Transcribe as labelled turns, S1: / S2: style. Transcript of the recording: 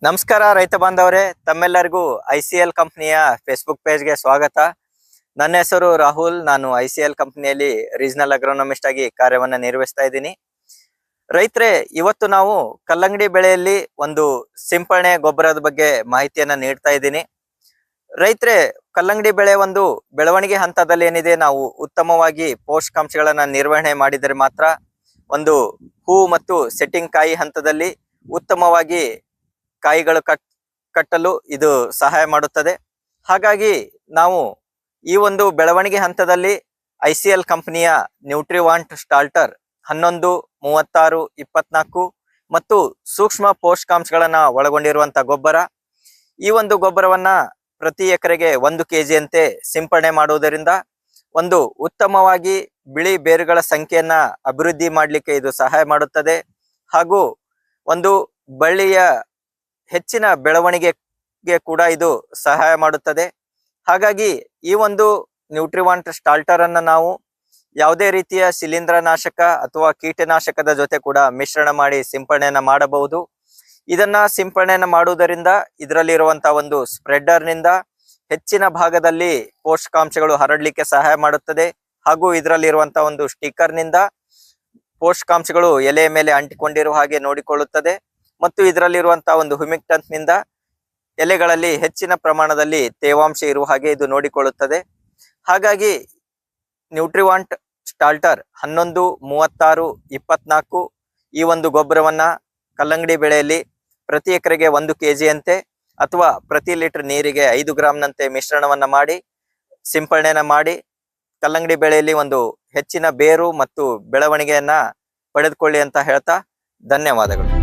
S1: ನಮಸ್ಕಾರ ರೈತ ಬಾಂಧವರೇ, ತಮ್ಮೆಲ್ಲರಿಗೂ ICL ಕಂಪನಿಯ ಫೇಸ್ಬುಕ್ ಪೇಜ್ಗೆ ಸ್ವಾಗತ. ನನ್ನ ಹೆಸರು ರಾಹುಲ್. ನಾನು ICL ಕಂಪನಿಯಲ್ಲಿ ರೀಜನಲ್ ಅಗ್ರೋನಮಿಸ್ಟ್ ಆಗಿ ಕಾರ್ಯವನ್ನು ನಿರ್ವಹಿಸ್ತಾ ಇದ್ದೀನಿ. ರೈತರೇ, ಇವತ್ತು ನಾವು ಕಲ್ಲಂಗಡಿ ಬೆಳೆಯಲ್ಲಿ ಒಂದು ಸಿಂಪರಣೆ ಗೊಬ್ಬರದ ಬಗ್ಗೆ ಮಾಹಿತಿಯನ್ನ ನೀಡ್ತಾ ಇದ್ದೀನಿ. ರೈತರೇ, ಕಲ್ಲಂಗಡಿ ಬೆಳೆ ಒಂದು ಬೆಳವಣಿಗೆ ಹಂತದಲ್ಲಿ ಏನಿದೆ, ನಾವು ಉತ್ತಮವಾಗಿ ಪೋಷಕಾಂಶಗಳನ್ನ ನಿರ್ವಹಣೆ ಮಾಡಿದರೆ ಮಾತ್ರ ಒಂದು ಹೂ ಮತ್ತು ಸೆಟ್ಟಿಂಗ್ ಕಾಯಿ ಹಂತದಲ್ಲಿ ಉತ್ತಮವಾಗಿ ಕಾಯಿಗಳು ಕಟ್ಟಲು ಇದು ಸಹಾಯ ಮಾಡುತ್ತದೆ. ಹಾಗಾಗಿ ನಾವು ಈ ಒಂದು ಬೆಳವಣಿಗೆ ಹಂತದಲ್ಲಿ ICL ಕಂಪನಿಯ ನ್ಯೂಟ್ರಿವಾಂಟ್ ಸ್ಟಾರ್ಟರ್ 11, 36, 24 ಮತ್ತು ಸೂಕ್ಷ್ಮ ಪೋಷಕಾಂಶಗಳನ್ನ ಒಳಗೊಂಡಿರುವಂತ ಗೊಬ್ಬರ, ಈ ಒಂದು ಗೊಬ್ಬರವನ್ನ ಪ್ರತಿ ಎಕರೆಗೆ 1 kg ಅಂತೆ ಸಿಂಪಡಣೆ ಮಾಡುವುದರಿಂದ ಒಂದು ಉತ್ತಮವಾಗಿ ಬಿಳಿ ಬೇರುಗಳ ಸಂಖ್ಯೆಯನ್ನ ಅಭಿವೃದ್ಧಿ ಮಾಡಲಿಕ್ಕೆ ಇದು ಸಹಾಯ ಮಾಡುತ್ತದೆ. ಹಾಗೂ ಒಂದು ಬಳ್ಳಿಯ ಹೆಚ್ಚಿನ ಬೆಳವಣಿಗೆಗೆ ಕೂಡ ಇದು ಸಹಾಯ ಮಾಡುತ್ತದೆ. ಹಾಗಾಗಿ ಈ ಒಂದು ನ್ಯೂಟ್ರಿವಾಂಟ್ ಸ್ಟಾರ್ಟರ್ ಅನ್ನ ನಾವು ಯಾವುದೇ ರೀತಿಯ ಶಿಲೀಂಧ್ರನಾಶಕ ಅಥವಾ ಕೀಟನಾಶಕದ ಜೊತೆ ಕೂಡ ಮಿಶ್ರಣ ಮಾಡಿ ಸಿಂಪಡಣೆಯನ್ನ ಮಾಡಬಹುದು. ಇದನ್ನ ಸಿಂಪಡಣೆಯನ್ನ ಮಾಡುವುದರಿಂದ ಇದರಲ್ಲಿರುವಂತಹ ಒಂದು ಸ್ಪ್ರೆಡರ್ ನಿಂದ ಹೆಚ್ಚಿನ ಭಾಗದಲ್ಲಿ ಪೋಷಕಾಂಶಗಳು ಹರಡಲಿಕ್ಕೆ ಸಹಾಯ ಮಾಡುತ್ತದೆ. ಹಾಗೂ ಇದರಲ್ಲಿರುವಂತಹ ಒಂದು ಸ್ಟಿಕ್ಕರ್ ನಿಂದ ಪೋಷಕಾಂಶಗಳು ಎಲೆಯ ಮೇಲೆ ಅಂಟಿಕೊಂಡಿರುವ ಹಾಗೆ ನೋಡಿಕೊಳ್ಳುತ್ತದೆ. ಮತ್ತು ಇದರಲ್ಲಿರುವಂತಹ ಒಂದು ಹ್ಯೂಮಿಕ್ಟಂಟ್ ನಿಂದ ಎಲೆಗಳಲ್ಲಿ ಹೆಚ್ಚಿನ ಪ್ರಮಾಣದಲ್ಲಿ ತೇವಾಂಶ ಇರುವ ಹಾಗೆ ಇದು ನೋಡಿಕೊಳ್ಳುತ್ತದೆ. ಹಾಗಾಗಿ ನ್ಯೂಟ್ರಿವಾಂಟ್ ಸ್ಟಾರ್ಟರ್ 11, 36, 24 ಈ ಒಂದು ಗೊಬ್ಬರವನ್ನ ಕಲ್ಲಂಗಡಿ ಬೆಳೆಯಲ್ಲಿ ಪ್ರತಿ ಎಕರೆಗೆ 1 kg ಅಂತೆ ಅಥವಾ ಪ್ರತಿ ಲೀಟರ್ ನೀರಿಗೆ 5 ಗ್ರಾಂನಂತೆ ಮಿಶ್ರಣವನ್ನ ಮಾಡಿ ಸಿಂಪಡಣೆಯನ್ನ ಮಾಡಿ ಕಲ್ಲಂಗಡಿ ಬೆಳೆಯಲ್ಲಿ ಒಂದು ಹೆಚ್ಚಿನ ಬೇರು ಮತ್ತು ಬೆಳವಣಿಗೆಯನ್ನ ಪಡೆದುಕೊಳ್ಳಿ ಅಂತ ಹೇಳ್ತಾ ಧನ್ಯವಾದಗಳು.